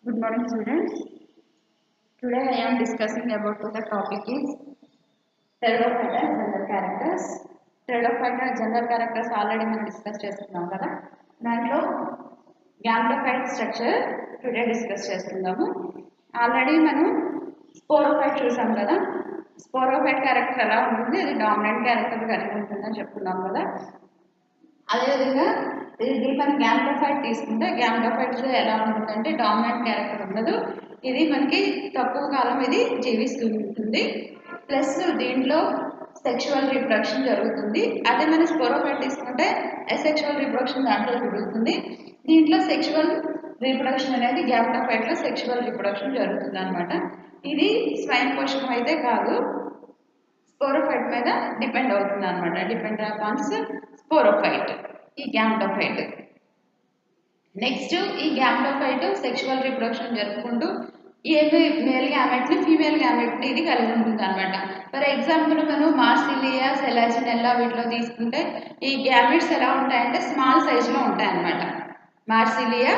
Good morning, students. Today I am discussing about the topic is pteridophyta and general characters. Pteridophyta and general characters already మనం discuss చేస్తున్నాం కదా. దాంట్లో గ్యామ్టోఫైట్ structure today discuss చేస్తున్నాము. Already మనం sporophyte చూసాం కదా. Sporophyte character ఎలా ఉంటుంది, అది డామినెంట్ క్యారెక్టర్ కలిగి ఉంటుందని చెప్పుకున్నాం కదా. అదేవిధంగా ఇది మన గ్యామ్టోఫైట్ తీసుకుంటే గ్యామ్టోఫైట్లో ఎలా ఉంటుందంటే డామినెంట్ క్యారెక్టర్ ఉండదు. ఇది మనకి తక్కువ కాలం ఇది జీవిస్తూ ఉంటుంది. ప్లస్ దీంట్లో సెక్షువల్ రీప్రొడక్షన్ జరుగుతుంది. అదే మన స్పోరోఫైట్ తీసుకుంటే అసెక్షువల్ రీప్రొడక్షన్ దాంట్లో జరుగుతుంది. దీంట్లో సెక్షువల్ రీప్రొడక్షన్ అనేది గ్యామ్టోఫైట్లో సెక్షువల్ రీప్రొడక్షన్ జరుగుతుంది అనమాట. ఇది స్వయం పోషకం అయితే కాదు, స్పోరోఫైట్ మీద డిపెండ్ అవుతుంది అనమాట. డిపెండ్ అపాన్స్ స్పోరోఫైట్ ఈ గ్యామ్టోఫైట్. నెక్స్ట్ ఈ గ్యామ్టోఫైట్ సెక్షువల్ రీప్రొడక్షన్ జరుపుకుంటూ ఏమి మేల్ గ్యామెట్ని ఫీమేల్ గ్యామెట్ని ఇది కలిగి ఉంటుంది అనమాట. ఫర్ ఎగ్జాంపుల్ మనం మార్సిలియా, సెలాజినెల్లా వీటిలో తీసుకుంటే ఈ గ్యామెట్స్ ఎలా ఉంటాయంటే స్మాల్ సైజులో ఉంటాయన్నమాట. మార్సిలియా,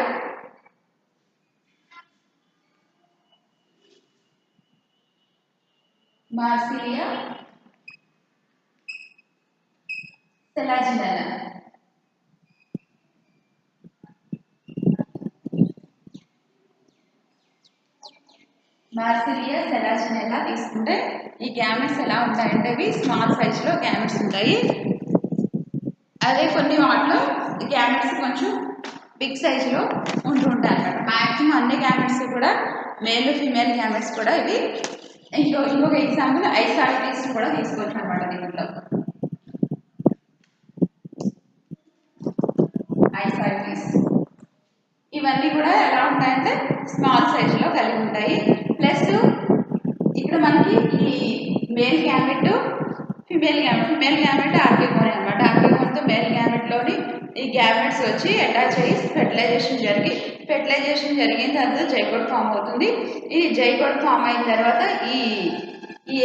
సెలాజినెల్లా మార్సిలియా, సెలాజినెల్లా తీసుకుంటే ఈ గ్యామెట్స్ ఎలా ఉంటాయంటే అవి స్మాల్ సైజులో గ్యామెట్స్ ఉంటాయి. అదే కొన్ని వాటిలో గ్యామెట్స్ కొంచెం బిగ్ సైజులో ఉంటుంటాయి అన్నమాట. మ్యాక్సిమం అన్ని గ్యామెట్స్ కూడా మేల్ ఫీమేల్ గ్యామెట్స్ కూడా ఇవి. ఇంకొక ఎగ్జాంపుల్ ఐసాయిటీస్ కూడా తీసుకోవచ్చు అనమాట. దీంట్లో ఐసాయిటీస్ ఇవన్నీ కూడా ఎలా ఉంటాయంటే స్మాల్ సైజులో కలిగి ఉంటాయి. ప్లస్ ఇక్కడ మనకి ఈ మేల్ గ్యామెట్, ఫిమేల్ గ్యామెట్ ఆర్కిగోన్ అనమాట. ఆర్కిగోన్తో మేల్ గ్యామెట్లోని ఈ గ్యామెట్స్ వచ్చి అటాచ్ అయ్యి ఫెర్టిలైజేషన్ జరిగిన తర్వాత జైగోట్ ఫామ్ అవుతుంది. ఈ జైగోట్ ఫామ్ అయిన తర్వాత ఈ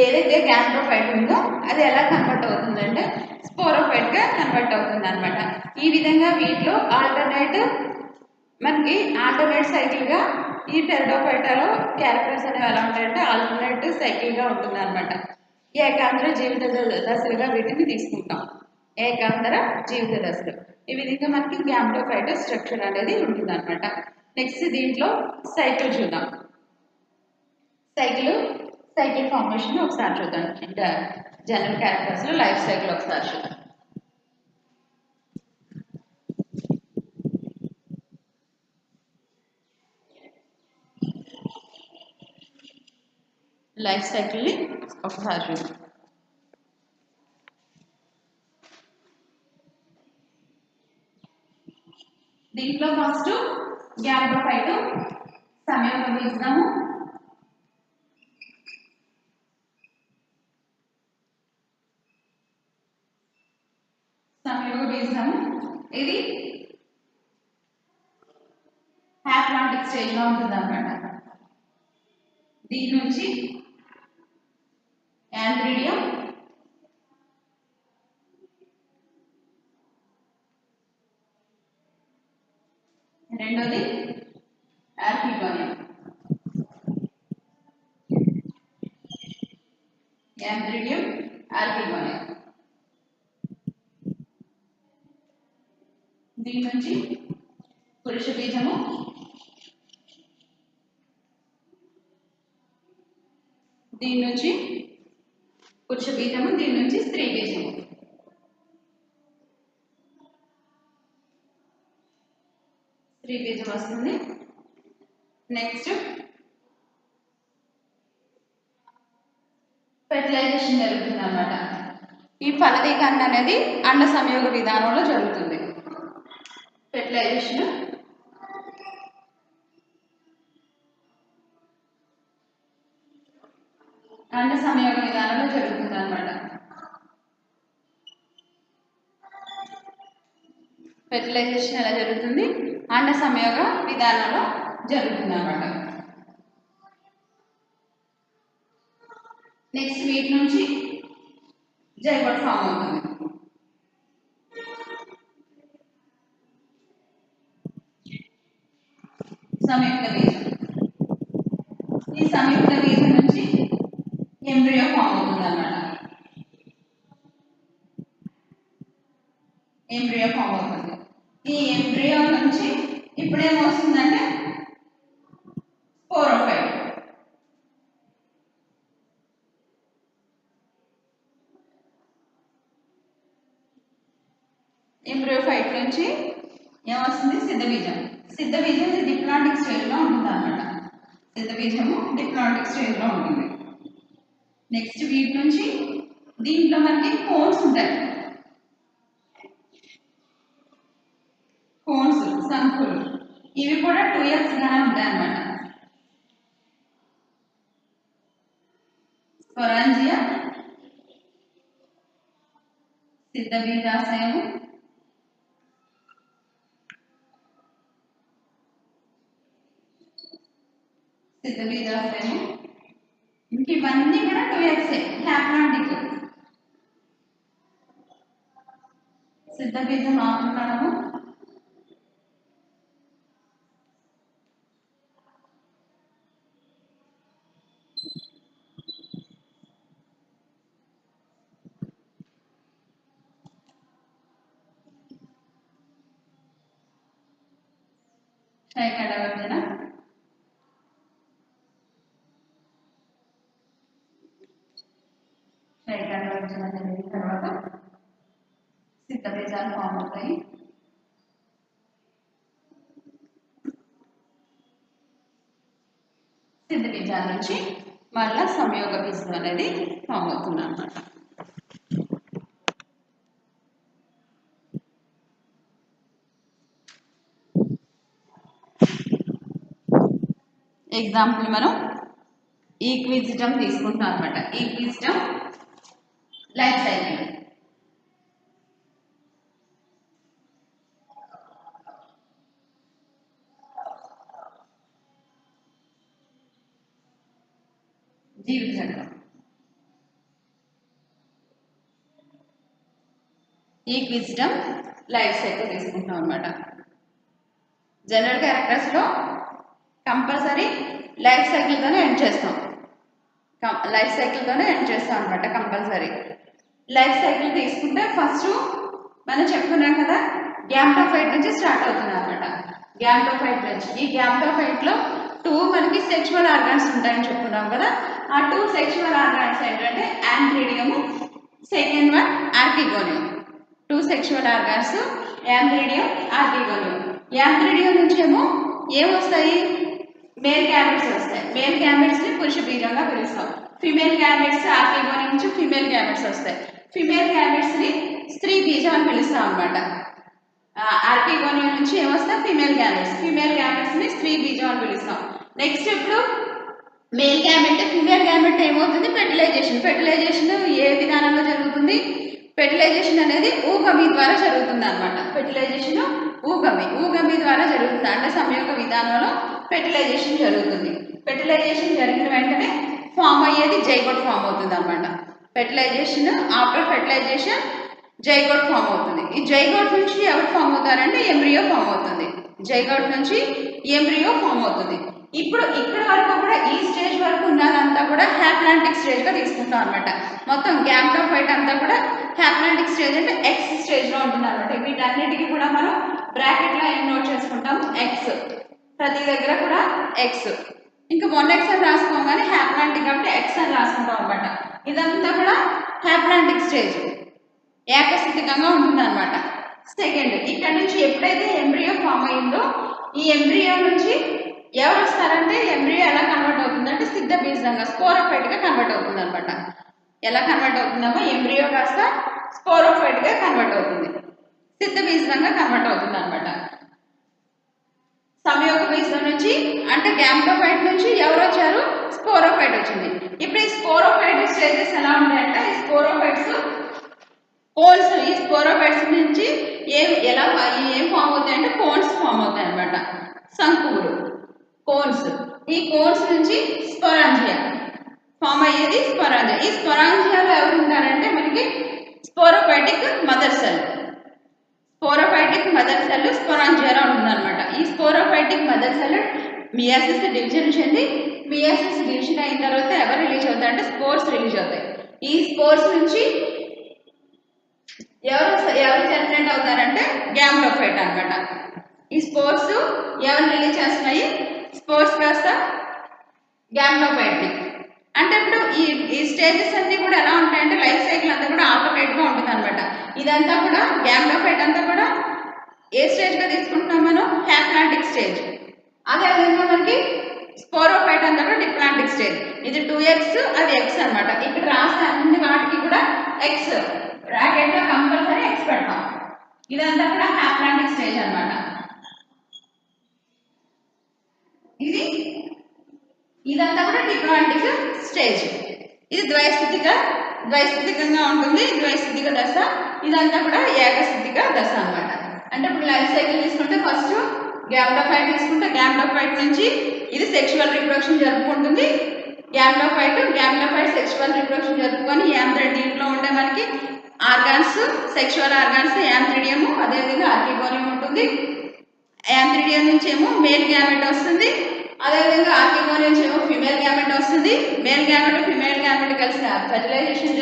ఏదైతే గ్యామ్టోఫైట్ ఉందో అది ఎలా కన్వర్ట్ అవుతుందంటే స్పోరోఫైట్గా కన్వర్ట్ అవుతుంది అనమాట. ఈ విధంగా వీటిలో ఆల్టర్నేట్ సైకిల్గా ఈ టెరిడోఫైటాలో క్యారెక్టర్స్ అనేవి ఎలా ఉంటాయంటే ఆల్టర్నేట్ సైకిల్గా ఉంటుంది అనమాట. ఏకాంతర జీవిత దశలుగా వీటిని తీసుకుంటాం. ఏకాంతర జీవిత దశలు ఈ విధంగా మనకి గ్యామ్టోఫైటో స్ట్రక్చర్ అనేది ఉంటుంది అనమాట. నెక్స్ట్ దీంట్లో సైకిల్ చూద్దాం. సైకిల్ ఫార్మేషన్ ఒకసారి చూద్దాం. జనరల్ క్యారెక్టర్స్లో లైఫ్ సైకిల్ ఒకసారి చూద్దాం. లైఫ్ సైకిల్ని ఒకసారి చూద్దాం. దీంట్లో ఫస్ట్ గ్యామ్టోఫైట్ సంయోగ బీజము, ఇది హ్యాప్లాంటిక్ స్టేజ్లో ఉంటుంది అనమాట. దీని నుంచి యాంథ్రిడియం, రెండోది ఆర్కిగోనియం. యాంథ్రిడియం, ఆర్కిగోనియం. దీని నుంచి పురుష బీజము, దీని నుంచి స్త్రీ బీజము. స్త్రీ బీజం వస్తుంది. నెక్స్ట్ ఫెర్టిలైజేషన్ జరుగుతుంది అన్నమాట. ఈ ఫలదీకరణ అనేది అండ సంయోగ విధానంలో జరుగుతుంది. ఫెర్టిలైజేషన్ అండ సంయోగ విధానంలో జరుగుతుంది అన్నమాట. ఫెర్టిలైజేషన్ ఎలా జరుగుతుంది? అండ సంయోగ విధానంలో జరుగుతుంది అన్నమాట. నెక్స్ట్ వీటి నుంచి జైగోట్ ఫామ్ అవుతుంది. సంయుక్త బీజం సంయుక్త బీజం నుంచి ఎంబ్రియో ఫామ్ అవుతుంది అన్నమాట. ఎంబ్రియో ఫామ్ అవుతుంది. ఈ ఎంబ్రియో నుంచి ఇప్పుడు ఏమొస్తుందంటే స్పోరోఫైట్. ఎంబ్రియోఫైట్ నుంచి ఏమొస్తుంది సిద్ధబీజం. సిద్ధబీజం డిప్లాంటిక్ స్టేజ్ లో ఉంటుంది అన్నమాట. సిద్ధబీజము డిప్లాంటిక్ స్టేజ్ లో ఉంటుంది. నెక్స్ట్ వీటి నుంచి దీంట్లో మనకి కోన్స్ ఉంటాయి. కోన్స్ సంకులు ఇవి కూడా 2x గానే ఉంటాయి అన్నమాట. స్పొరాంజియా, సిద్ధబీజాశయము, సిద్ధబీజాశయము, ఇంక ఇవన్నీ కూడా 2x హ్యాప్లాంటిక్. సిద్ధబీజం ఆకుకణము, క్షయకణవర్జన, క్షయకణవర్జన జరిగిన తర్వాత సిద్ధబీజాలు ఫామ్ అవుతాయి. సిద్ధబీజాల నుంచి మళ్ళా సంయోగ బీజం అనేది ఫామ్ అవుతుంది అన్నమాట. ఎగ్జాంపుల్ మనం ఈక్విజిటమ్ తీసుకుంటాం అన్నమాట. ఈక్విజిటమ్ లైఫ్ సైకిల్. జీవిత చక్రం. ఈక్విజిటమ్ లైఫ్ సైకిల్ తీసుకుంటాం అన్నమాట. జనరల్ క్యారెక్టర్స్ లో కంపల్సరీ లైఫ్ సైకిల్ తోనే ఎండ్ చేస్తాం. లైఫ్ సైకిల్ తోనే ఎండ్ చేస్తాం అన్నమాట కంపల్సరీ. లైఫ్ సైకిల్ తీసుకుంటే ఫస్ట్ మనం చెప్పుకున్నాం కదా, గ్యామ్టోఫైట్ నుంచి స్టార్ట్ అవుతుంది అన్నమాట. గ్యామ్టోఫైట్ నుంచి ఈ గ్యామ్టోఫైట్ లో 2 మనకి సెక్షువల్ ఆర్గాన్స్ ఉంటాయని చెప్పుకున్నాం కదా. ఆ 2 సెక్షువల్ ఆర్గాన్స్ ఏంటంటే antheridium, second one archegonium. 2 sexual organs antheridium, archegonium. Antheridium నుంచి ఏమో ఏమొస్తాయి, మేల్ గ్యామెట్స్ వస్తాయి. మేల్ గ్యామెట్స్ ని పురుష బీజంగా పిలుస్తాం. ఫిమేల్ గ్యామెట్స్ ఆర్కిగోనియం నుంచి ఫిమేల్ గ్యామెట్స్ వస్తాయి. ఫిమేల్ గ్యామెట్స్ ని స్త్రీ బీజం అని పిలుస్తాం అన్నమాట. ఆర్కిగోనియం నుంచి ఏమొస్తాయి ఫిమేల్ గ్యామెట్స్. ఫిమేల్ గ్యామెట్స్ ని స్త్రీ బీజం అని పిలుస్తాం. నెక్స్ట్ ఇప్పుడు మేల్ గ్యామెట్, ఫిమేల్ గ్యామెట్ ఏమవుతుంది ఫెర్టిలైజేషన్. ఫెర్టిలైజేషన్ ఏ విధానంలో జరుగుతుంది, ఫెర్టిలైజేషన్ అనేది ఊగమి ద్వారా జరుగుతుంది అన్నమాట. ఫెర్టిలైజేషన్ ఊగమి ద్వారా జరుగుతుంది. అంటే సంయోగ విధానంలో ఫెర్టిలైజేషన్ జరుగుతుంది. ఫెర్టిలైజేషన్ జరిగిన వెంటనే ఫామ్ అయ్యేది జైగోట్ ఫామ్ అవుతుంది అన్నమాట. Fertilization after fertilization zygote form అవుతుంది. ఈ జైగోట్ నుంచి ఎవరు ఫామ్ అవుతారంటే ఎంబ్రియో ఫామ్ అవుతుంది. జైగోట్ నుంచి ఎంబ్రియో ఫామ్ అవుతుంది. ఇప్పుడు ఇక్కడ వరకు కూడా ఈ స్టేజ్ వరకు ఉన్నదంతా కూడా హ్యాప్లాంటిక్ స్టేజ్ గా తీసుకుంటాం అనమాట. మొత్తం గ్యామ్టోఫైట్ అంతా కూడా హ్యాప్లాంటిక్ స్టేజ్ అంటే ఎక్స్ స్టేజ్ లో ఉంటుంది అనమాట. వీటన్నిటికీ కూడా మనం బ్రాకెట్ లో ఏం నోట్ చేసుకుంటాం, ఎక్స్. ప్రతి దగ్గర కూడా ఎక్స్. ఇంకా 1x అని రాసుకోం కానీ హ్యాప్లాంటిక్ కాబట్టి ఎక్స్ అని రాసుకుంటాం అనమాట. ఇదంతా కూడా హ్యాప్లాంటిక్ స్టేజ్ ఏకస్థితికంగా ఉంటుంది అనమాట. సెకండ్, ఇక్కడ నుంచి ఎప్పుడైతే ఎంబ్రియో ఫామ్ అయిందో ఈ ఎంబ్రియో నుంచి ఎవరు వస్తారంటే ఎంబ్రియో ఎలా కన్వర్ట్ అవుతుందంటే సిద్ధ బీజంగా స్పోరోఫైట్ గా కన్వర్ట్ అవుతుంది అనమాట. ఎలా కన్వర్ట్ అవుతుందమ్మా, ఎంబ్రియో కాస్త స్పోరోఫైట్ గా కన్వర్ట్ అవుతుంది, సిద్ధ బీజంగా కన్వర్ట్ అవుతుంది అనమాట. సంయోగ బీజం నుంచి అంటే గ్యామ్టోఫైట్ నుంచి ఎవరు వచ్చారు, స్పోరోఫైట్ వచ్చింది. ఇప్పుడు ఈ స్పోరోఫైట్ స్టేజెస్ ఎలా ఉంటాయంటే ఈ స్పోరోఫైట్స్ కోన్స్, ఈ స్పోరోఫైట్స్ నుంచి ఏం ఫామ్ అవుతాయి అంటే కోన్స్ ఫామ్ అవుతాయి అనమాట. శంకువులు కోన్స్. ఈ కోన్స్ నుంచి స్పొరాంజియా ఫామ్ అయ్యేది స్పొరాంజియా. ఈ స్పొరాంజియాలో ఎవరు ఉంటారంటే మనకి sporophytic mother cell. Sporophytic mother cell స్పొరాంజియాలో ఉంటుంది అనమాట. ఈ sporophytic mother cell meiosis division చెంది మియాసిస్ డివిజన్ అయిన తర్వాత ఎవరు రిలీజ్ అవుతాయి అంటే స్పోర్స్ రిలీజ్ అవుతాయి. ఈ స్పోర్స్ నుంచి ఎవరు జనరేట్ అవుతారంటే గ్యామ్టోఫైట్ అన్నమాట. ఈ స్పోర్స్ ఎవరు రిలీజ్ చేస్తున్నాయి? స్పోర్స్ కాస్త గ్యామ్టోఫైట్. అంటే ఇప్పుడు ఈ స్టేజెస్ అన్ని కూడా ఎలా ఉంటాయంటే లైఫ్ సైకిల్ అంతా కూడా ఆల్టర్నేట్ గా ఉంటుంది అనమాట. ఇదంతా కూడా గ్యామ్టోఫైట్ అంతా కూడా ఏ స్టేజ్ గా తీసుకుంటున్నాం మనం? Haplontic stage. అదేవిధంగా మనకి స్పోరోఫైట్ అంతా కూడా డిప్లాంటిక్ స్టేజ్. ఇది 2x, అది x అన్నమాట. ఇక్కడ రాసే అన్ని వాటికి కూడా x బ్రాకెట్ లో కంపల్సరీ x పెడతాం. ఇదంతా కూడా హ్యాప్లాంటిక్ స్టేజ్ అన్నమాట. ఇదంతా కూడా డిప్లాంటిక్ స్టేజ్. ఇది ద్వైస్థితికంగా ఉంటుంది. ద్వైస్థితిక దశ. ఇదంతా కూడా ఏకస్థితిక దశ అన్నమాట. అంటే ఇప్పుడు లైఫ్ సైకిల్ తీసుకుంటే ఫస్ట్ గ్యామ్టోఫైట్ తీసుకుంటే గ్యామ్టోఫైట్ నుంచి ఇది సెక్షువల్ రిప్రొడక్షన్ జరుపుకుంటుంది. గ్యామ్టోఫైట్ సెక్షువల్ రిప్రొడక్షన్ జరుపుకొని దీంట్లో ఉండే మనకి ఆర్గాన్స్, సెక్షువల్ ఆర్గాన్స్ యాంథ్రిడియం, అదేవిధంగా ఆర్కిగోనియం ఉంటుంది. యాంథ్రిడియం నుంచి ఏమో మేల్ గ్యామెట్ వస్తుంది. అదేవిధంగా ఆర్కిగోనియం నుంచి ఏమో ఫిమేల్ గ్యామెట్ వస్తుంది. మేల్ గ్యామెట్ ఫిమేల్ గ్యామెట్ కలిసి ఫెర్టిలైజేషన్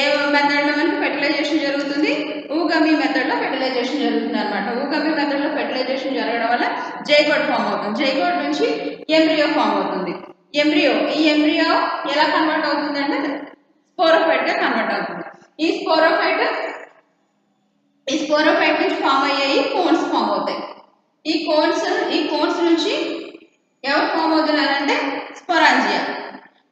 ఏ మెథడ్ లో మనకి ఫెర్టిలైజేషన్ జరుగుతుంది? ఊగమి మెథడ్ లో ఫెర్టిలైజేషన్ జరుగుతుంది అనమాట. ఊగమి మెథడ్ లో ఫెర్టిలైజేషన్ జరగడం వల్ల జైగోట్ ఫామ్ అవుతుంది. జైగోట్ నుంచి ఎంబ్రియో ఫామ్ అవుతుంది. ఈ ఎంబ్రియో ఎలా కన్వర్ట్ అవుతుంది అంటే స్పోరోఫైట్ గా కన్వర్ట్ అవుతుంది. ఈ స్పోరోఫైట్ నుంచి ఫామ్ అయ్యాయి కోన్స్ ఫామ్ అవుతాయి. ఈ కోన్స్ నుంచి ఎవరు ఫామ్ అవుతున్నారంటే స్పోరాంజియా.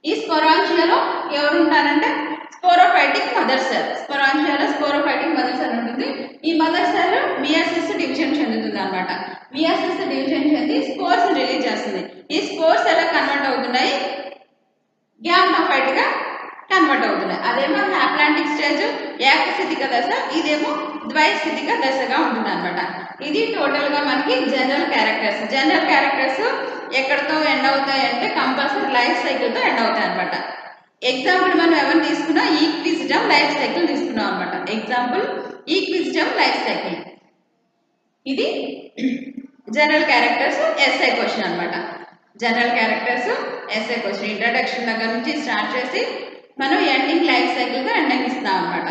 ఈ స్పోరాంజియాలో ఎవరు ఉంటారంటే స్పోరోఫైటిక్ మదర్ సెల్. స్పోరాంజియాలో స్పోరోఫైటిక్ మదర్ సెల్ ఉంటుంది. ఈ మదర్ సెల్ మియాసిస్ డివిజన్ చెందుతుంది అనమాట. మియాసిస్ డివిజన్ చెంది స్పోర్స్ రిలీజ్ చేస్తుంది. ఈ స్పోర్స్ ఎలా కన్వర్ట్ అవుతున్నాయి? గ్యామ్టోఫైట్ గా కన్వర్ట్ అవుతున్నాయి. అదేమో హ్యాప్లాంటిక్ స్టేజ్ ఏకస్థితిక దశ, ఇదేమో ద్వైస్థితిక దశగా ఉంటుంది అనమాట. ఇది టోటల్ గా మనకి జనరల్ క్యారెక్టర్స్ ఎక్కడితో ఎండ్ అవుతాయి అంటే కంపల్సరీ లైఫ్ సైకిల్ తో ఎండ్ అవుతాయి అనమాట. ఎగ్జాంపుల్ మనం ఎవరు తీసుకున్నా ఈక్విజిటమ్ లైఫ్ సైకిల్ తీసుకున్నాం అనమాట. Example equisetum life cycle. ఇది జనరల్ క్యారెక్టర్స్ ఎస్ఐ క్వశ్చన్ అనమాట. General characters essay question introduction దగ్గర నుంచి స్టార్ట్ చేసి మనం ఎండింగ్ లైఫ్ సైకిల్ తో ఎండింగ్ ఇస్తాం అనమాట.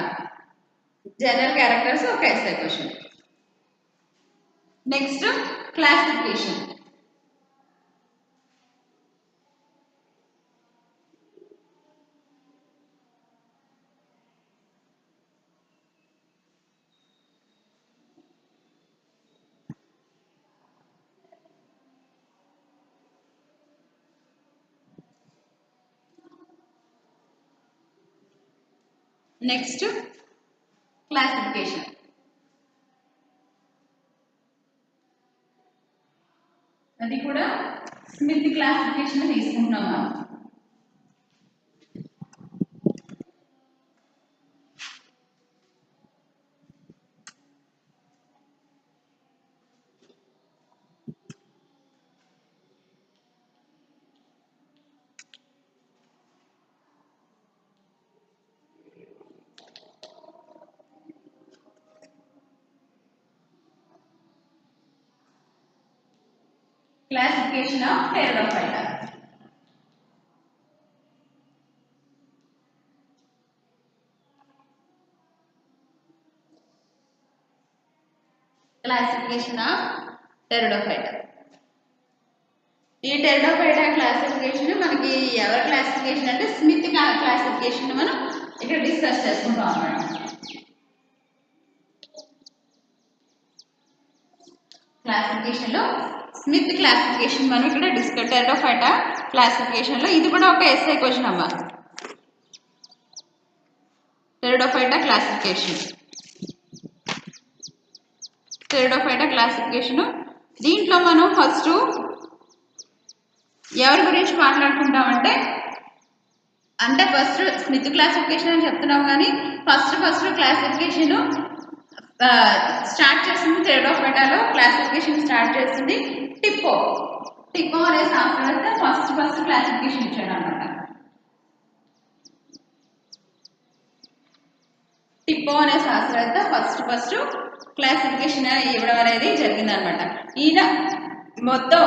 జనరల్ క్యారెక్టర్స్ ఒక essay question. Next classification. Next classification. అది కూడా స్మిత్ క్లాసిఫికేషన్ తీసుకుంటున్నాం మనం. Classification of Pteridophyta. Classification of Pteridophyta. ఈ టెరిడోఫైటా క్లాసిఫికేషన్ మనకి ఎవరి క్లాసిఫికేషన్ అంటే స్మిత్ క్లాసిఫికేషన్ మనం ఇక్కడ డిస్కస్ చేసుకుంటాం అన్నమాట. క్లాసిఫికేషన్ లో స్మిత్ క్లాసిఫికేషన్ మనం ఇక్కడ డిస్కస్ టెరిడోఫైటా క్లాసిఫికేషన్ లో ఇది కూడా ఒక ఎస్ఐ క్వశ్చన్ అమ్మా. టెరిడోఫైటా క్లాసిఫికేషన్ దీంట్లో మనం ఫస్ట్ ఎవరి గురించి మాట్లాడుకుంటామంటే అంటే ఫస్ట్ స్మిత్ క్లాసిఫికేషన్ అని చెప్తున్నాం కానీ ఫస్ట్ క్లాసిఫికేషన్ స్టార్ట్ చేసింది టెరిడోఫైటాలో. క్లాసిఫికేషన్ స్టార్ట్ చేసింది టిప్పో అనే శాస్త్రవేత్త ఫస్ట్ క్లాసిఫికేషన్ ఇచ్చాడు అనమాట. టిప్పో అనే శాస్త్రవేత్త ఫస్ట్ క్లాసిఫికేషన్ ఇవ్వడం అనేది జరిగింది అనమాట. ఈయన మొత్తం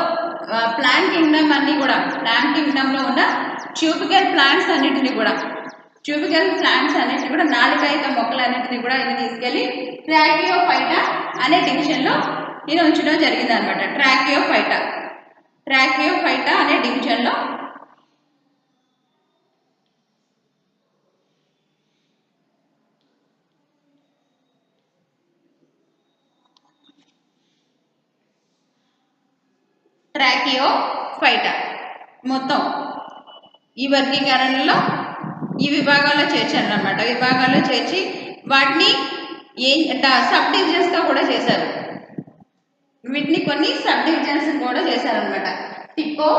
ప్లాంట్ కింగ్డమ్ అన్ని కూడా ప్లాంట్ కింగ్డమ్ లో ఉన్న ట్యూబికల్ ప్లాంట్స్ అన్నిటిని కూడా నాలుకైత మొక్కలన్నింటినీ కూడా ఇది తీసుకెళ్లి ట్రాకియోఫైటా అనే డివిజన్ లో ఇది ఉంచడం జరిగింది అనమాట. ట్రాకియోఫైటా అనే డివిజన్ లో ట్రాకియోఫైటా మొత్తం ఈ వర్గీకరణలో ఈ విభాగాల్లో చేర్చారు అనమాట. విభాగాల్లో చేర్చి వాటిని సబ్ డివిజన్స్ గా కూడా చేశారు. వీటిని కొన్ని సబ్ డివిజన్స్ కూడా చేశారనమాట. టిప్పో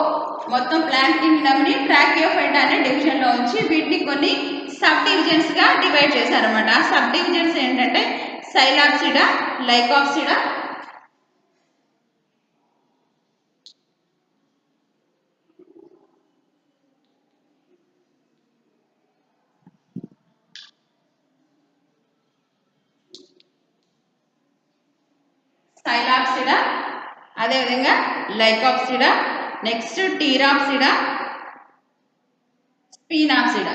మొత్తం ప్లాంట్ కింగ్డమ్ ని ట్రాకియోఫైటా అనే డివిజన్ లో ఉంచి వీటిని కొన్ని సబ్ డివిజన్స్ గా డివైడ్ చేశారనమాట. ఆ సబ్ డివిజన్స్ ఏంటంటే సైలాప్సిడా, లైకాప్సిడా, అదేవిధంగా లైకాప్సిడా, నెక్స్ట్ టీరాప్సిడా, స్పీనాప్సిడా.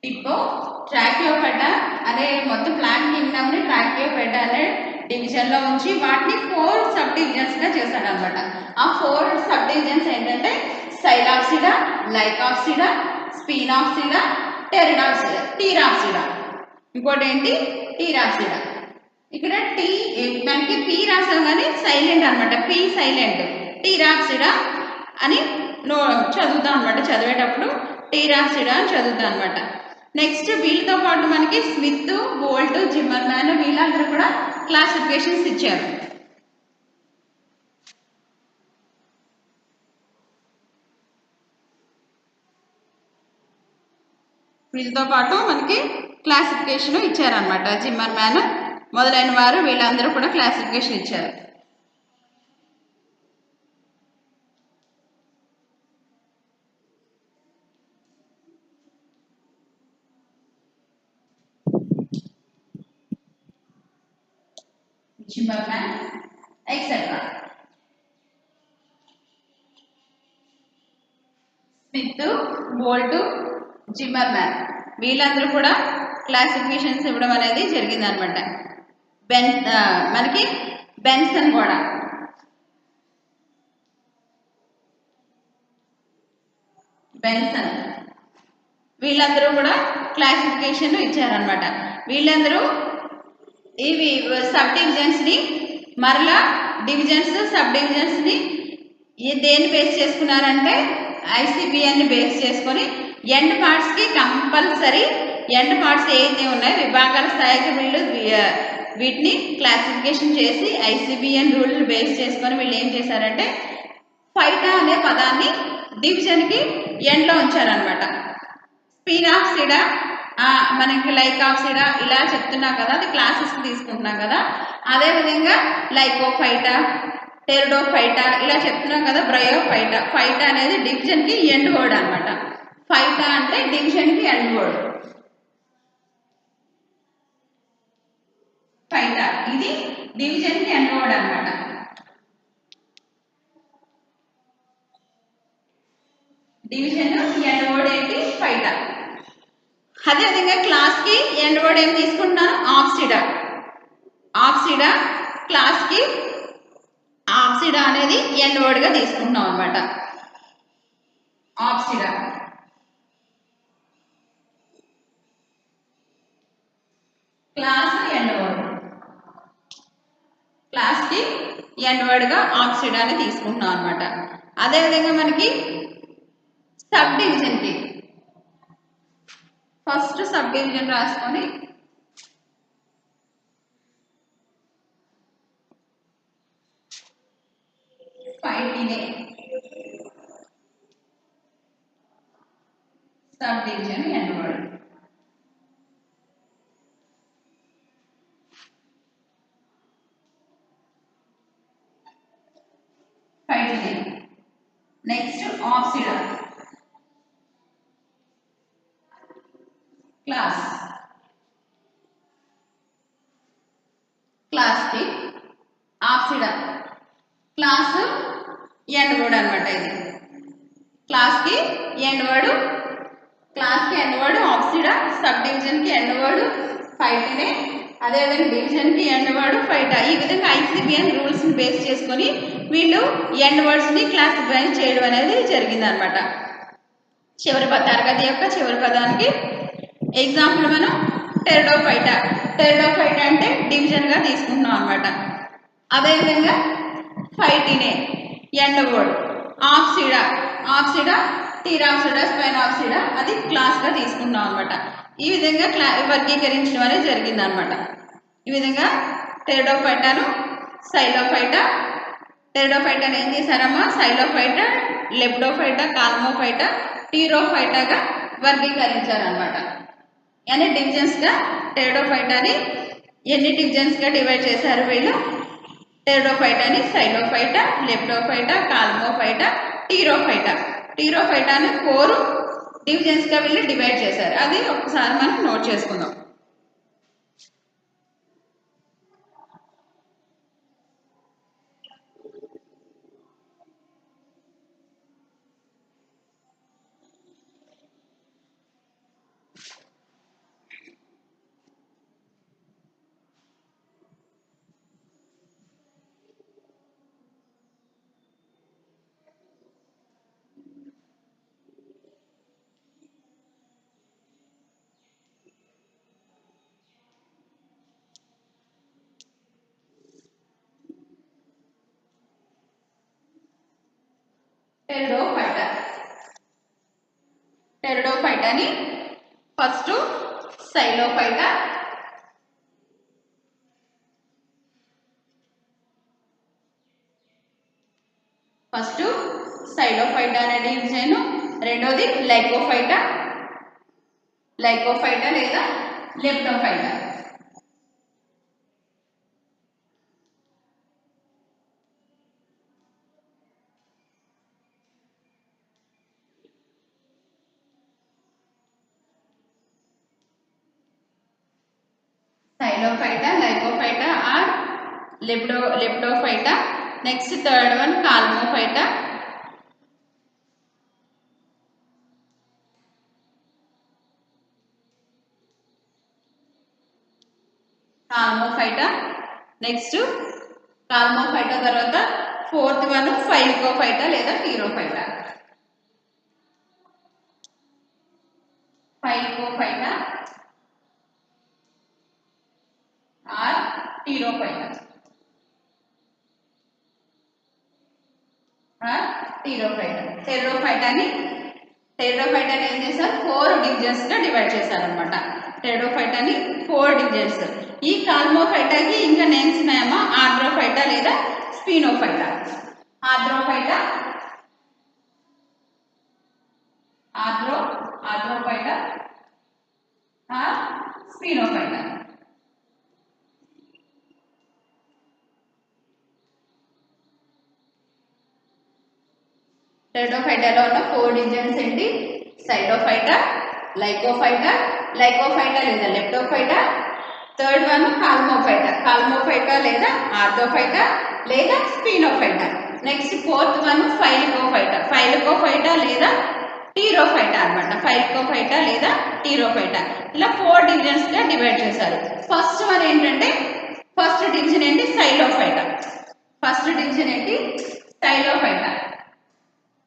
టిప్పో ట్రాకియోఫైటా అనే మొత్తం ప్లాంట్ కింగ్డమ్ ని ట్రాకియోఫైటా అనే డివిజన్ లో ఉంచి వాటిని 4 సబ్ డివిజన్స్ గా చేశాడు అనమాట. ఆ 4 సబ్ డివిజన్స్ ఏంటంటే సైలాప్సిడా, లైకాప్సిడా, స్పీనాప్సిడా, టీరాప్సిడా. ఇంకోటి ఏంటి టీరాప్సిడా. ఇక్కడ మనకి పి రాసాం కానీ సైలెంట్ అనమాట. P silent. టీరాప్సిడా అని చదువుతాం అనమాట. చదివేటప్పుడు టీరాప్సిడా అని చదువుతాం అనమాట. నెక్స్ట్ వీళ్ళతో పాటు మనకి స్మిత్, బోల్ట్, జిమ్మర్మ్యాన్ వీళ్ళందరూ కూడా క్లాసిఫికేషన్స్ ఇచ్చారు. వీళ్ళతో పాటు మనకి క్లాసిఫికేషన్ ఇచ్చారనమాట. జిమ్మర్మ్యాన్ మొదలైన వారు వీళ్ళందరూ కూడా క్లాసిఫికేషన్ ఇచ్చారు. Zimmermann, etc. స్మిత్, బోల్ట్, జిమ్మర్మ్యాన్ వీళ్ళందరూ కూడా క్లాసిఫికేషన్స్ ఇవ్వడం అనేది జరిగింది అనమాట. మనకి బెన్సన్ కూడా వీళ్ళందరూ కూడా క్లాసిఫికేషన్ ఇచ్చారనమాట. వీళ్ళందరూ ఇవి సబ్ డివిజన్స్ ని మరలా డివిజన్స్ సబ్ డివిజన్స్ ని దేన్ని బేస్ చేసుకున్నారంటే ఐసిబిఎన్ ని బేస్ చేసుకొని ఎండ్ పార్ట్స్ కి కంపల్సరీ ఎండ్ పార్ట్స్ ఏదైతే ఉన్నాయో విభాగాల స్థాయికి వీళ్ళు వీటిని క్లాసిఫికేషన్ చేసి ఐసిబిఎన్ రూల్ బేస్ చేసుకొని వీళ్ళు ఏం చేశారంటే ఫైటా అనే పదాన్ని డివిజన్ కి ఎండ్ లో ఉంచారనమాట. స్పీనాప్సిడా మనకి లైకాప్సిడా ఇలా చెప్తున్నాం కదా, అది క్లాసెస్ తీసుకుంటున్నాం కదా. అదేవిధంగా లైకోఫైటా, టెరిడోఫైటా ఇలా చెప్తున్నాం కదా. బ్రయోఫైటా. ఫైటా అనేది డివిజన్ కి ఎండ్ వర్డ్ అనమాట. ఫైటా అంటే డివిజన్ కి ఎండ్ వర్డ్. ఫైటా ఇది డివిజన్ కి ఎండ్ వర్డ్ అనమాట. డివిజన్ ఎండ్ వర్డ్ ఏంటి ఫైటా. అదేవిధంగా క్లాస్ కి ఎండ్ వర్డ్ ఏం తీసుకుంటున్నాను ఆక్సిడా. క్లాస్ కి ఆక్సిడా అనేది ఎండ్ వర్డ్ గా తీసుకుంటున్నాం అనమాట. ఆక్సిడా క్లాస్ ఎండ్ వర్డ్. క్లాస్ కి ఎండ్ వర్డ్ గా ఆక్సిడా అని తీసుకుంటున్నాం అనమాట. అదేవిధంగా మనకి సబ్ డివిజన్ కి ఫస్ట్ సబ్ డివిజన్ రాసుకొని ఫైటినే subdivision end word. Next ఆక్సిడా క్లాస్ కి ఆక్సిడా క్లాస్ ఎండ్ వర్డ్ అనమాట. ఇది క్లాస్ కి ఎండ్ వర్డ్ ఆక్సిడా, సబ్ డివిజన్ కి ఎండ్ వర్డ్ ఫైటినే, అదేవిధంగా డివిజన్ కి ఎండ్ వర్డ్ ఫైటా. ఈ విధంగా ఐసిబిఎన్ రూల్స్ ని బేస్ చేసుకొని వీళ్ళు ఎండ్ వర్డ్స్ ని క్లాసిఫై చేయడం అనేది జరిగింది అనమాట. తరగతి యొక్క చివరి పదానికి ఎగ్జాంపుల్ మనం టెరిడోఫైటా అంటే డివిజన్ గా తీసుకుంటున్నాం అనమాట. అదేవిధంగా ఫైటినే ఎండ్ వర్డ్, ఆక్సిడా టీరాక్సిడా స్పైనాక్సిడా అది క్లాస్ గా తీసుకుంటాం అనమాట. ఈ విధంగా వర్గీకరించడం అనేది జరిగింది అనమాట. ఈ విధంగా టెరిడోఫైటాను టెరిడోఫైటాను ఏం చేశారమ్మా, సైలోఫైటా, లెప్డోఫైటా, కాల్మోఫైటా, టీరోఫైటాగా వర్గీకరించారనమాట. అనే డివిజన్స్ గా టెరిడోఫైటాని ఎన్ని డివిజన్స్ గా డివైడ్ చేశారు వీళ్ళు? టెరిడోఫైటాని సైలోఫైటా, లెప్డోఫైటా, కాల్మోఫైటా, టీరోఫైటాని 4 డివిజన్స్ గా వీళ్ళు డివైడ్ చేశారు. అది ఒకసారి మనం నోట్ చేసుకుందాం. టెరిడోఫైటాని ఫస్ట్ సైలోఫైటా, అనే డివిజన్, రెండోది లైకోఫైటా లేదా lepidophyta. Psilophyta, lycophyta or lepidophyta. Next third one calamophyta. Next calamophyta తర్వాత ఫోర్త్ వన్ ఫైలికోఫైటా లేదా టీరోఫైటా. ఫైలికోఫైటా ఆర్ టీరోఫైటా. టెరిడోఫైటాని ఏం చేశారు, 4 డివిజన్స్ గా డివైడ్ చేశారనమాట. టెరిడోఫైటాని 4 డివిజన్స్. ఈ కాల్మోఫైటాకి ఇంకా నేమ్స్ ఉన్నాయమ్మా, ఆర్థ్రోఫైటా లేదా స్పినోఫైటా. ఆర్థ్రోఫైటా ఆర్ స్పినోఫైటా. టెరిడోఫైటాలో ఉన్న 4 డివిజన్స్ ఏంటి? సైలోఫైటా, లైకోఫైటా లేదా లెప్డోఫైటా. థర్డ్ వన్ కాల్మోఫైటా లేదా ఆర్థోఫైటా లేదా స్పినోఫైటా. నెక్స్ట్ ఫోర్త్ వన్ ఫైలికోఫైటా లేదా టీరోఫైటా అనమాట. లేదా టీరోఫైటా. ఇలా 4 డివిజన్స్ గా డివైడ్ చేశారు. ఫస్ట్ వన్ ఏంటంటే ఫస్ట్ డివిజన్ ఏంటి? సైలోఫైటా.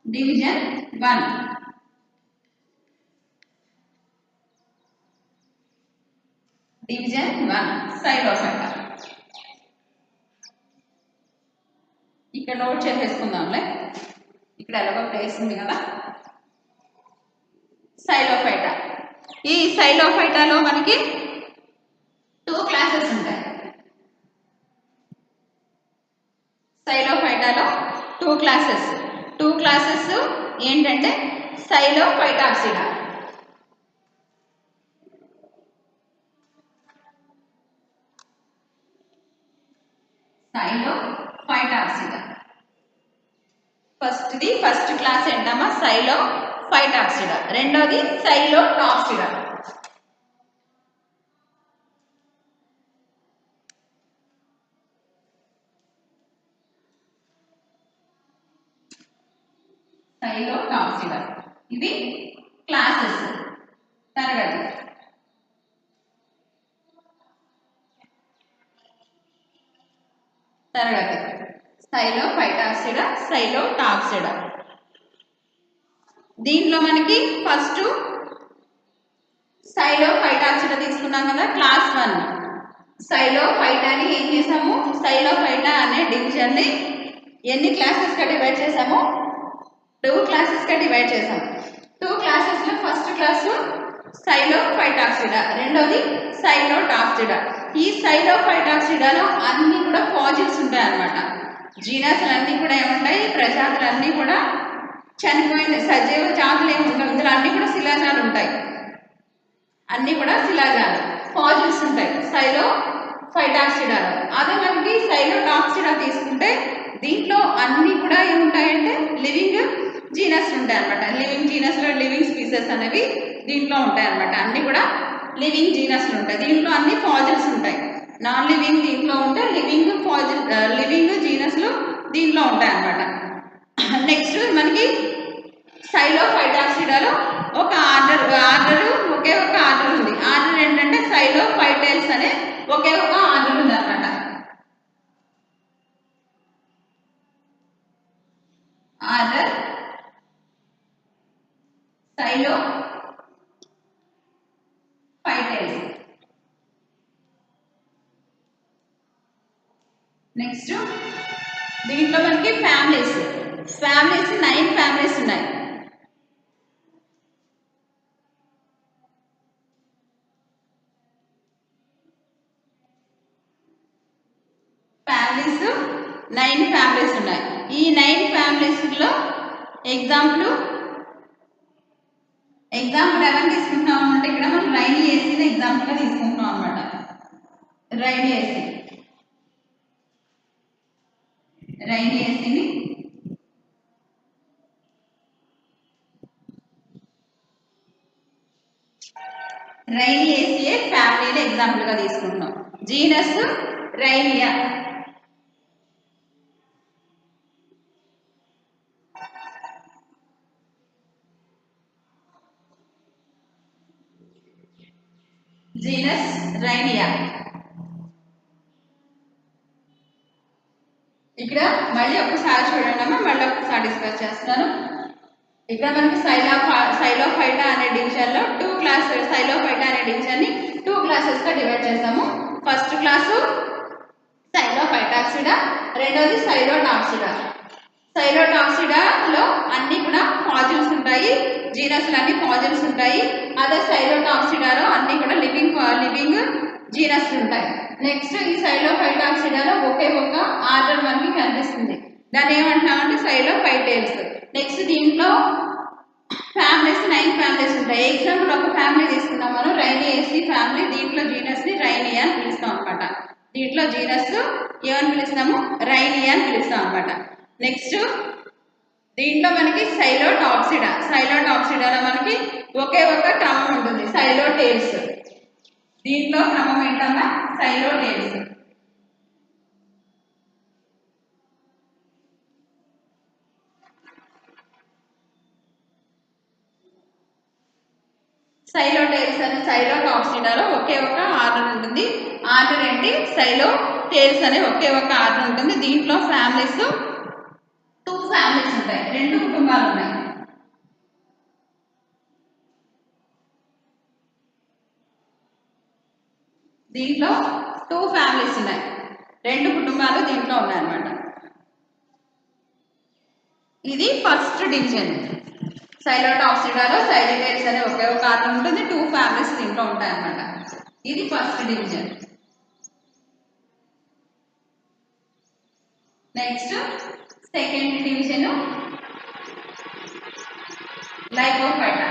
డివిజన్ 1. సైలోఫైటా. ఇక్కడ నోట్ చేసేసుకుందాంలే, ఇక్కడ ఎలాగో ప్లేస్ ఉంది కదా. సైలోఫైటా. ఈ సైలోఫైటాలో మనకి 2 క్లాసెస్ ఉంటాయి. సైలోఫైటాలో 2 క్లాసెస్ ఏంటంటే సైలోఫైటాక్సిడా, ఫస్ట్ క్లాస్ ఏంటమ్మా సైలో ఫైటాక్సిడా, రెండోది సైలో టాక్సిడా. సైలో టాక్సిడా ఇవి క్లాసెస్ తరగతి. సైలో ఫైటాక్సిడా, సైలో టాక్సిడా. దీంట్లో మనకి ఫస్ట్ సైలో ఫైటాక్సిడా తీసుకున్నాం కదా క్లాస్ 1. సైలో ఫైటాని ఏం చేసాము, సైలో ఫైటా అనే డివిజన్ని ఎన్ని క్లాసెస్గా డివైడ్ చేసాము, 2 క్లాసెస్గా డివైడ్ చేసాము. 2 క్లాసెస్లో ఫస్ట్ క్లాసు సైలో ఫైటాక్సిడా, రెండోది సైలో టాక్సిడా. ఈ సైలో ఫైటాక్సిడాలో అన్నీ కూడా ఫాజిల్స్ ఉంటాయి అన్నమాట. జీనస్లన్నీ కూడా ఏముంటాయి, ప్రజాతులన్నీ కూడా చనిపోయిన సజీవ జాతులు ఏమి ఉండవు, ఇందులో అన్నీ కూడా శిలాజాలు ఉంటాయి, అన్నీ కూడా శిలాజాలు ఫాజిల్స్ ఉంటాయి సైలో ఫైటాక్సిడాలో. అదే మనకి సైలో టాక్సిడా తీసుకుంటే దీంట్లో అన్నీ కూడా ఏముంటాయంటే లివింగ్ జీనస్ ఉంటాయి అన్నమాట. లివింగ్ జీనస్లో లివింగ్ స్పీసెస్ అనేవి దీంట్లో ఉంటాయి అన్నమాట. అన్నీ కూడా లివింగ్ జీనస్లు ఉంటాయి. దీంట్లో అన్ని ఫాజిల్స్ ఉంటాయి. నాన్ లివింగ్ దీంట్లో ఉంటే లివింగ్ జీనస్లు దీంట్లో ఉంటాయి అన్నమాట. నెక్స్ట్ మనకి సైలో ఫైటాక్సిడాలో ఒక ఆర్డర్ ఒకే ఒక ఆర్డర్ ఉంది. ఆర్డర్ ఏంటంటే సైలో ఫైటైల్స్ అనే ఒకే ఒక ఆర్డర్ ఉంది అన్నమాట. ఆర్డర్ సైలో ఫైటైల్స్. నెక్స్ట్ దీంట్లో మనకి ఫ్యామిలీస్ 9 ఫ్యామిలీస్ ఉన్నాయి. ఫ్యామిలీస్ 9 ఫ్యామిలీస్ ఉన్నాయి. ఈ 9 ఫ్యామిలీస్లో ఎగ్జాంపుల్ ఎవరు తీసుకుంటున్నాం అంటే ఇక్కడ మనం రైనియేసీని ఎగ్జాంపుల్గా తీసుకుంటున్నాం అనమాట. రైనియేసీని రైనియేసియే ఫ్యామిలీని ఎగ్జాంపుల్గా తీసుకుంటున్నాం. జీనస్ రైనియా. ఇక్కడ మళ్ళీ ఒకసారి చూడండి అమ్మా, మళ్ళీ ఒకసారి డిస్కస్ చేస్తున్నాను. ఇక్కడ మనకి సైలోఫైటా అనే డివిజన్లో 2 క్లాసెస్, సైలోఫైటా అనే డివిజన్ని 2 క్లాసెస్గా డివైడ్ చేసాము. ఫస్ట్ క్లాసు సైలో ఫైటాక్సిడా, రెండోది సైలో టాక్సిడా. సైలో టాక్సిడాలో అన్ని కూడా ఫాజిల్స్ ఉంటాయి, జీనస్లు అన్ని ఫాజిల్స్ ఉంటాయి. అదే సైలో టాక్సిడాలో అన్ని కూడా లివింగ్ జీనస్లు ఉంటాయి. నెక్స్ట్ ఈ సైలో ఫైటాక్సిడాలో ఒకే ఒక ఆర్డర్ మనకి కనిపిస్తుంది, దాన్ని ఏమంటున్నామంటే సైలో ఫైటైల్స్. నెక్స్ట్ దీంట్లో ఫ్యామిలీస్ 9 ఫ్యామిలీస్ ఉంటాయి. ఎగ్జాంపుల్ ఒక ఫ్యామిలీ తీసుకున్నాం మనం, రైనియేసీ ఫ్యామిలీ. దీంట్లో జీనస్ని రైనియా అని పిలుస్తాం అనమాట. దీంట్లో జీనస్ ఏమని పిలుస్తాము, రైనియా అని పిలుస్తాం అనమాట. నెక్స్ట్ దీంట్లో మనకి సైలో టాక్సిడాలో మనకి ఒకే ఒక క్రమం ఉంటుంది, సైలో టేల్స్. దీంట్లో క్రమం ఏంటన్నా సైలో టేల్స్. సైలో టేల్స్ అనే సైలో టాక్సిడాలో ఒకే ఒక ఆర్డర్ ఉంటుంది. ఆర్డర్ ఏంటి, సైలో టేల్స్ అనే ఒకే ఒక ఆర్డర్ ఉంటుంది. దీంట్లో ఫ్యామిలీస్ 2 ఫ్యామిలీస్ ఉంటాయి, 2 కుటుంబాలు ఉన్నాయి. దీంట్లో 2 ఫ్యామిలీస్ ఉన్నాయి, 2 కుటుంబాలు దీంట్లో ఉన్నాయన్నమాట. ఇది ఫస్ట్ డివిజన్. సైలో టాక్సిడాలో సైలోటేల్స్ అనే ఒకే ఒక ఆర్డర్ ఉంటుంది, 2 ఫ్యామిలీస్ దీంట్లో ఉంటాయి అన్నమాట. ఇది first division. Next second division lycophyta.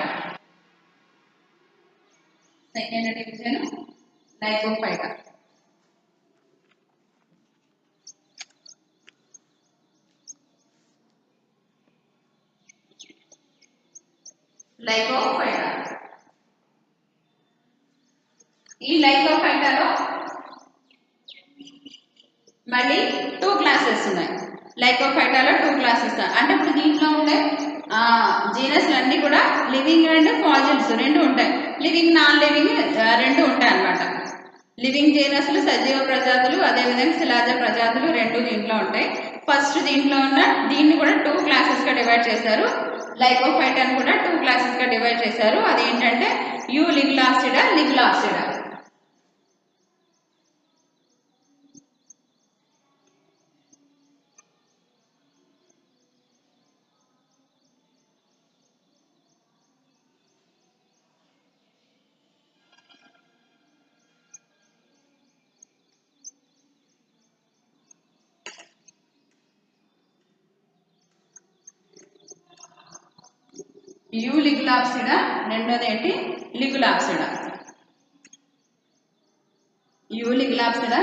Lycophyta. ఈ లైకోఫైటాలో మళ్ళీ 2 క్లాసెస్ ఉన్నాయి. లైకోఫైటాలో 2 క్లాసెస్ అంటే ఇప్పుడు దీంట్లో ఉండే జీనస్లు అన్నీ కూడా లివింగ్ అండ్ ఫాజిల్స్ రెండు ఉంటాయి. లివింగ్ నాన్ లివింగ్ రెండు ఉంటాయి అన్నమాట. లివింగ్ జీనస్లు సజీవ ప్రజాతులు, అదేవిధంగా శిలాజ ప్రజాతులు రెండు దీంట్లో ఉంటాయి. ఫస్ట్ దీంట్లో ఉన్న దీన్ని కూడా 2 క్లాసెస్గా డివైడ్ చేశారు. లైకోఫైటాను కూడా 2 క్లాసెస్గా డివైడ్ చేశారు. అదేంటంటే లిగ్లాప్సిడా, లిగ్లాప్సిడా. లిగ్లాప్సిడా, రెండోది ఏంటి లిగులాప్సిడా. లిగ్లాప్సిడా,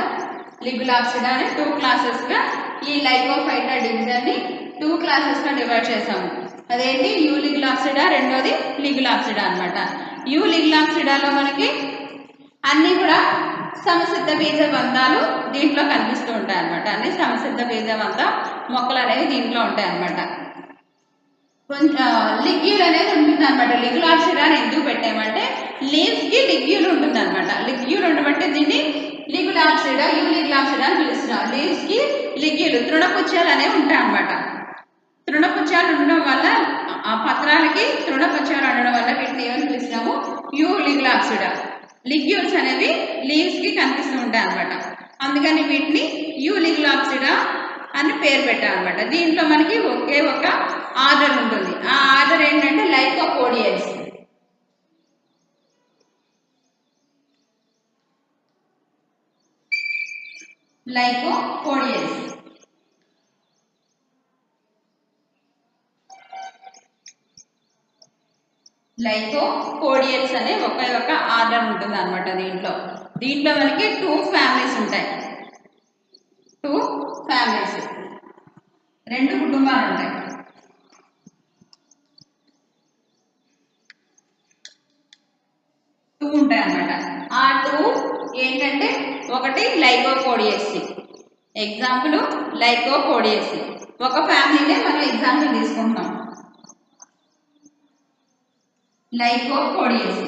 లిగులాప్సిడా అని 2 క్లాసెస్గా ఈ లైకోఫైటా డివిజన్ని 2 క్లాసెస్గా డివైడ్ చేసాము. అదేంటి లిగ్లాప్సిడా, రెండోది లిగులాప్సిడా అనమాట. లిగ్లాప్సిడాలో మనకి అన్నీ కూడా సమసిద్ధ బీజవంతాలు దీంట్లో కనిపిస్తూ ఉంటాయి అన్నమాట. అన్ని సమసిద్ధ బీజవంత మొక్కలు అనేవి దీంట్లో ఉంటాయి అన్నమాట. కొంచెం లిగ్యూల్ అనేది ఉంటుంది అనమాట. లిగులాప్సిడా అని ఎందుకు పెట్టామంటే లీవ్స్కి లిగ్యూల్ ఉంటుంది అనమాట. లిగ్యూల్ ఉండబట్టి దీన్ని లిగులాప్సిడా, లిగ్లాప్సిడా అని పిలుస్తున్నాం. లీవ్స్కి లిగ్యూల్ తృణపుచ్చాలు అనేవి ఉంటాయి అనమాట. తృణపుచ్చాలు ఉండడం వల్ల ఆ పత్రాలకి తృణపుచ్చాలు ఉండడం వల్ల వీటిని ఏమని పిలుస్తున్నాము లిగ్లాప్సిడా. లిగ్యూల్స్ అనేవి లీవ్స్కి కనిపిస్తూ ఉంటాయి అనమాట. అందుకని వీటిని లిగ్లాప్సిడా అని పేరు పెట్టామన్నమాట. దీంట్లో మనకి ఒకే ఒక ఆర్డర్ ఉంటుంది. ఆ ఆర్డర్ ఏంటంటే లైకోపోడియల్స్. లైకోపోడియల్స్. లైకోపోడియల్స్ అనే ఒకే ఒక ఆర్డర్ ఉంటుంది అనమాట. దీంట్లో మనకి 2 ఫ్యామిలీస్ ఉంటాయి. 2 ఫ్యామిలీస్, 2 కుటుంబాలు ఉంటాయి. ఉంటాయి అన్నమాట. ఆ 2 ఏంటంటే ఒకటి లైకోపోడియేసి. ఎగ్జాంపుల్ లైకోపోడియేసి. ఒక ఫ్యామిలీనే మనం ఎగ్జాంపుల్ తీసుకుంటాం. లైకోపోడియేసి.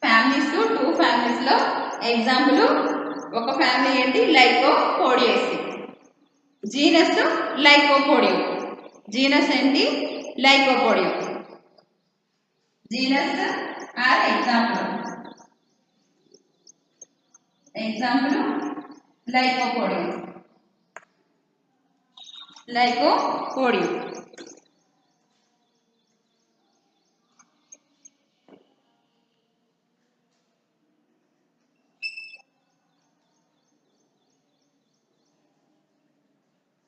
ఫ్యామిలీస్ 2 ఫ్యామిలీస్ లో ఎగ్జాంపుల్ ఒక ఫ్యామిలీ ఏంటి లైకోపోడియేసి. Genus lycopodium. జీనస్ ఏంటి lycopodium. Genus or example lycopodium. Lycopodium.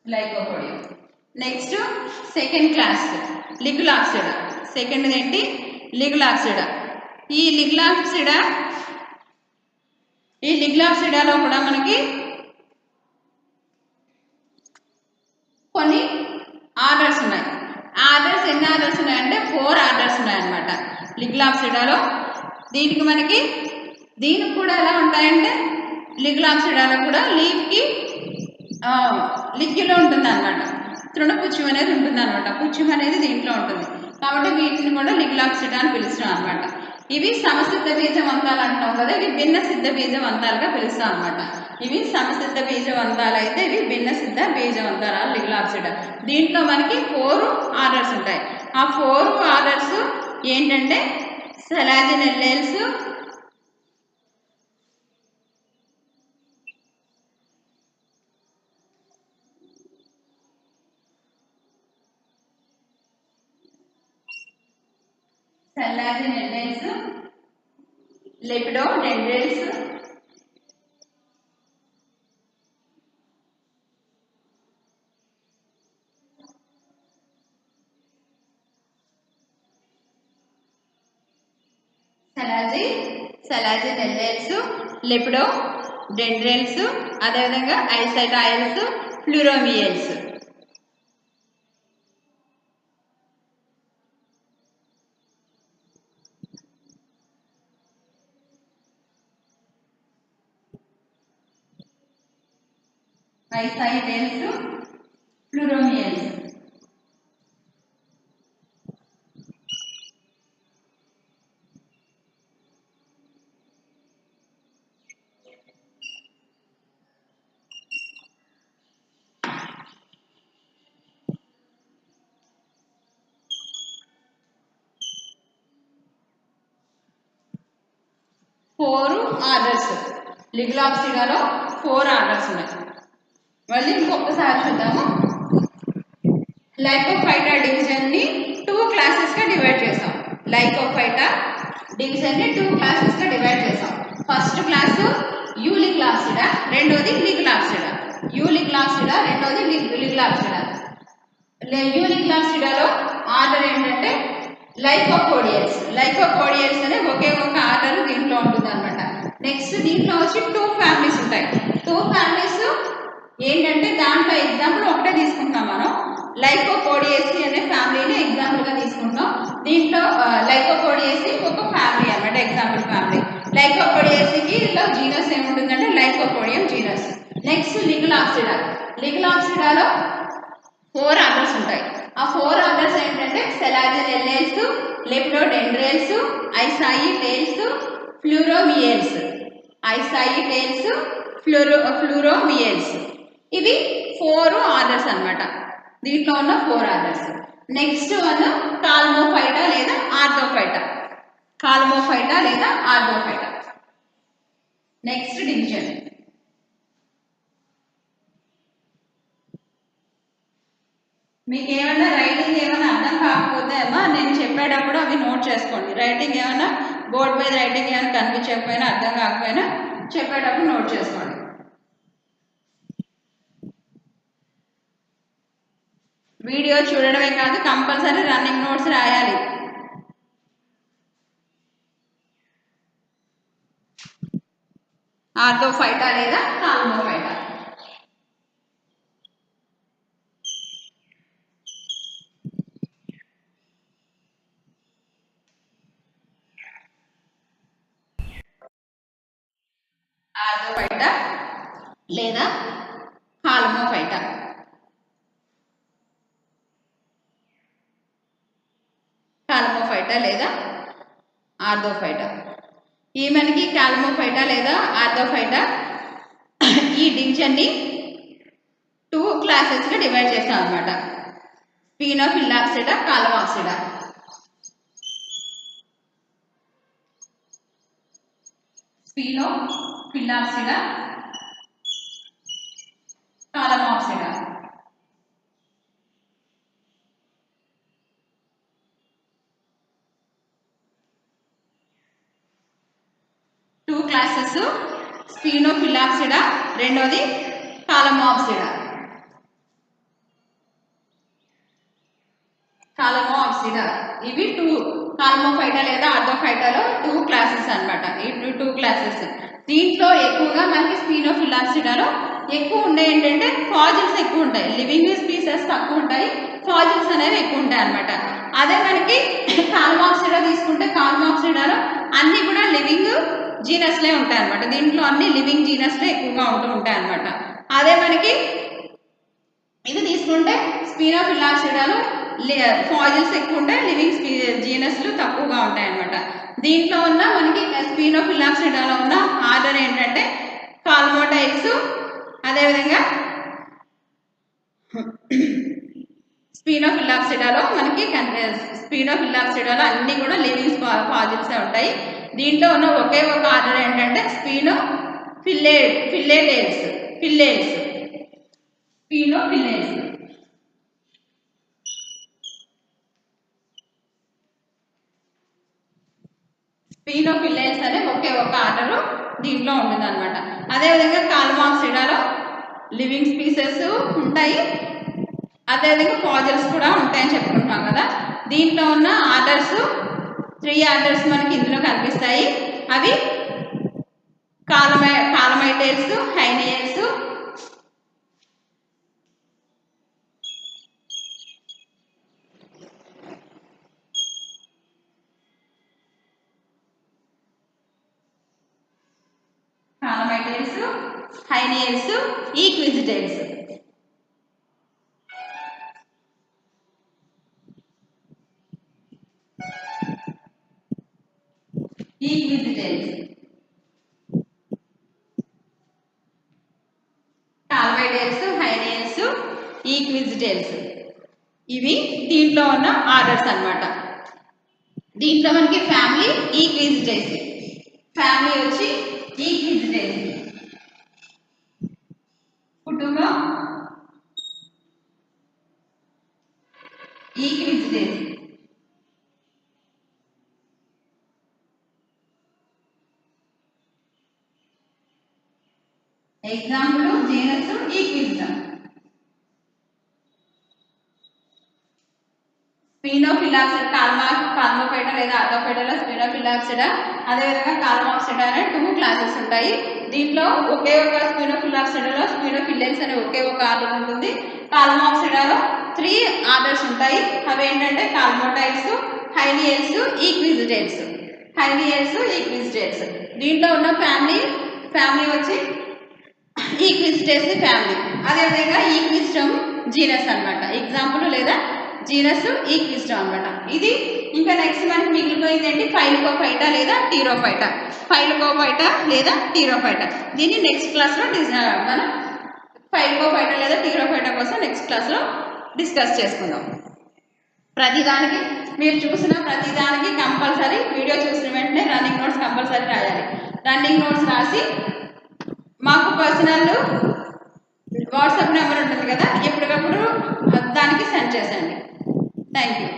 Lycopodium. Next second class ligulopsida. Second ఏంటి లిగులాప్సిడా. ఈ లిగులాప్సిడాలో కూడా మనకి కొన్ని ఆర్డర్స్ ఉన్నాయి. ఆర్డర్స్ ఎన్ని ఆర్డర్స్ ఉన్నాయంటే 4 ఆర్డర్స్ ఉన్నాయన్నమాట లిగులాప్సిడాలో. దీనికి కూడా ఎలా ఉంటాయంటే లిగులాప్సిడాలో కూడా లీవ్కి లిగ్యులో ఉంటుంది అనమాట. తృణపుచ్చం అనేది ఉంటుంది అనమాట. పుచ్చం అనేది దీంట్లో ఉంటుంది. కాబట్టి వీటిని కూడా లిగులాప్సిడా అని పిలుస్తాం అనమాట. ఇవి సమసిద్ధ బీజవంతాలు అంటాం కదా, ఇవి భిన్న సిద్ధ బీజవంతాలుగా పిలుస్తాం అనమాట. ఇవి సమసిద్ధ బీజవంతాలు అయితే ఇవి భిన్న సిద్ధ బీజవంతాలు లిగులాప్సిడా. దీంట్లో మనకి 4 ఆర్డర్స్ ఉంటాయి. ఆ 4 ఆర్డర్స్ ఏంటంటే సెలాజినెల్లేల్స్, లెపిడోడెండ్రల్స్, సెలాజినెల్లేల్స్, లెపిడోడెండ్రల్స్, డెండ్రైల్స్, అదేవిధంగా isoetales, pleuromeiales. Isoetales, pleuromeiales. Four orders. లిగ్లాప్సిడాలో 4 ఆర్డర్స్ ఉన్నాయి. మళ్ళీ ఇంకొకసారి చూద్దాము. లైకోఫైటా డివిజన్ ని 2 క్లాసెస్ గా డివైడ్ చేసాం. లైకోఫైటా డివిజన్ ని 2 క్లాసెస్ గా డివైడ్ చేసాం. ఫస్ట్ క్లాస్ యూలిగ్లాప్సిడా, రెండోది లిగ్లాప్సిడా. యూలిగ్లాప్సిడా, రెండోది లిగ్లాప్సిడా. యూలిగ్లాప్సిడాలో ఆర్డర్ ఏంటంటే లైకోపోడియల్స్. లైకోపోడియల్స్ అనే ఒకే ఒక ఆర్డర్ దీంట్లో ఉంటుంది అనమాట. నెక్స్ట్ దీంట్లో వచ్చి 2 ఫ్యామిలీస్ ఉంటాయి. 2 ఫ్యామిలీస్ ఏంటంటే దాంట్లో ఎగ్జాంపుల్ ఒకటే తీసుకుంటాం మనం. లైకోపోడియేసి అనే ఫ్యామిలీని ఎగ్జాంపుల్ గా తీసుకుంటాం. దీంట్లో లైకోపోడియేసి ఒక ఫ్యామిలీ అన్నమాట, ఎగ్జాంపుల్ ఫ్యామిలీ. లైకోపోడియేసికి ఇలా జీనస్ ఏముంటుందంటే లైకోపోడియం జీనస్. నెక్స్ట్ లిగ్లాప్సిడా. లిగ్లాప్సిడాలో 4 ఆర్డర్స్ ఉంటాయి. ఆ 4 ఆర్డర్స్ ఏంటంటే సెలాజినెల్లేల్స్, లెపిడోడెండ్రైల్స్, ఐసాయిటైల్స్, ఫ్లూరోమియల్స్. ఐసాయిటైల్స్, ఫ్లూరోమియల్స్. ఇవి 4 ఆర్డర్స్ అన్నమాట. దీంట్లో ఉన్న 4 ఆర్డర్స్. నెక్స్ట్ వన్ కాల్మోఫైటా లేదా ఆర్థోఫైటా. కాల్మోఫైటా లేదా ఆర్థోఫైటా. Next division. మీకు ఏమైనా రైటింగ్ ఏమైనా అర్థం కాకపోతే అమ్మా నేను చెప్పేటప్పుడు అవి నోట్ చేసుకోండి. రైటింగ్ ఏమైనా బోర్డు మీద రైటింగ్ ఏమైనా కనిపించకపోయినా అర్థం కాకపోయినా చెప్పేటప్పుడు నోట్ చేసుకోండి. వీడియో చూడడమే కాదు, కంపల్సరీ రన్నింగ్ నోట్స్ రాయాలి. ఆర్థోఫైటా లేదా కాల్మోఫైటా. ఆర్థోఫైటా లేదా కాల్మోఫైటా. కాల్మోఫైటా లేదా ఆర్థోఫైటా. ఈ మనకి కాల్మోఫైటా లేదా ఆర్థోఫైటా ఈ డివిజన్ని 2 క్లాసెస్ గా డివైడ్ చేస్తాం అన్నమాట. స్పినోఫిలాప్సిడా, కాలమాప్సిడా. స్పినోఫిలాప్సిడా, కాలమాప్సిడా. క్లాసెస్ స్పినోఫిలాప్సిడా, రెండోది కాలమాప్సిడా. కాలమాప్సిడా ఇవి 2 కాల్మోఫైటా లేదా ఆర్థోఫైటాలో 2 క్లాసెస్ అన్నమాట. ఈ 2 క్లాసెస్. దీంట్లో ఎక్కువగా మనకి స్పినోఫిలాప్సిడాలో ఎక్కువ ఉండే ఏంటంటే ఫాజిల్స్ ఎక్కువ ఉంటాయి. లివింగ్ స్పీసెస్ తక్కువ ఉంటాయి, ఫాజిల్స్ అనేవి ఎక్కువ ఉంటాయి అన్నమాట. అదే మనకి కాల్మాప్సిడా తీసుకుంటే కాల్మాప్సిడాలో అన్ని కూడా లివింగ్ జీనస్లే ఉంటాయి అన్నమాట. దీంట్లో అన్ని లివింగ్ జీనస్లే ఎక్కువగా ఉంటూ ఉంటాయి అన్నమాట. అదే మనకి ఇది తీసుకుంటే స్పినోఫిలాప్సిడాలో ఫాజిల్స్ ఎక్కువ ఉంటాయి, లివింగ్ జీనస్లు తక్కువగా ఉంటాయి అన్నమాట. దీంట్లో ఉన్న మనకి స్పినోఫిలాప్సిడాలో ఉన్న ఆర్డర్ ఏంటంటే కాల్మోటైల్స్, అదేవిధంగా స్పినోఫిలాప్సిడాలో మనకి స్పినోఫిలాప్సిడాలో అన్ని కూడా లివింగ్ ఫాజిల్స్ ఉంటాయి. దీంట్లో ఉన్న ఒకే ఒక ఆర్డర్ ఏంటంటే స్పినోఫిల్లెల్స్. స్పినోఫిల్లెల్స్. స్పినోఫిల్లెల్స్ అనే ఒకే ఒక ఆర్డర్ దీంట్లో ఉంటుంది అనమాట. అదేవిధంగా కాల్మాప్సిడాలో లివింగ్ స్పీసెస్ ఉంటాయి, అదేవిధంగా ఫాజిల్స్ కూడా ఉంటాయని చెప్పుకుంటున్నాం కదా. దీంట్లో ఉన్న ఆర్డర్స్ 3 ఆర్డర్స్ మనకి ఇందులో కనిపిస్తాయి. అవి కాలమైటేల్స్, హైనియల్స్, హైనియల్స్, ఈక్విజిటైల్స్. కాల్మైటేల్స్, హైనియల్స్, ఈక్విజిటైల్స్ ఇవి దీంట్లో ఉన్న ఆర్డర్స్ అన్నమాట. దీంట్లో మనకి ఫ్యామిలీ ఈక్విజిటైల్స్, ఫ్యామిలీ వచ్చి ఈక్విజిటైల్స్, కుటుంబం ఈక్విజిటైల్స్. Example genus ఈక్విజిటం. స్పినోఫిలాక్సిడా, కాల్మోపైటా లేదా ఆర్థోపైటాలో స్పినోఫిలాక్సిడా, అదేవిధంగా కాల్మాక్సిడా అనే 2 క్లాసెస్ ఉంటాయి. దీంట్లో ఒకే ఒక స్పినోఫిలాక్సిడాలో స్పినోఫిల్లెన్స్ అనే ఒకే ఒక ఆర్డర్ ఉంటుంది. కాల్మాక్సిడాలో 3 ఆర్డర్స్ ఉంటాయి. అవి ఏంటంటే కాల్మోటైల్స్, హైనియల్స్, ఈక్విజిటైల్స్. దీంట్లో ఉన్న ఫ్యామిలీ వచ్చి ఈక్విజిటైల్స్ ఫ్యామిలీ. అదేవిధంగా ఈక్విజిటం జీనస్ అన్నమాట. ఎగ్జాంపుల్ లేదా జీనస్ ఈక్విజిటం అన్నమాట. ఇది ఇంకా నెక్స్ట్ మనకి మిగిలిపోయింది ఏంటి, ఫైలోకోఫైటా లేదా టీరోఫైటా. దీన్ని నెక్స్ట్ క్లాస్లో మనం ఫైలోకోఫైటా లేదా టీరోఫైటా కోసం నెక్స్ట్ క్లాస్లో డిస్కస్ చేసుకుందాం. ప్రతిదానికి మీరు చూసిన ప్రతిదానికి కంపల్సరీ వీడియో చూసిన వెంటనే రన్నింగ్ నోట్స్ కంపల్సరీ రాయాలి. రన్నింగ్ నోట్స్ రాసి మాకు పర్సనల్ వాట్సాప్ నెంబర్ ఉంటుంది కదా, ఎప్పటికప్పుడు దానికి సెండ్ చేసేయండి. Thank you.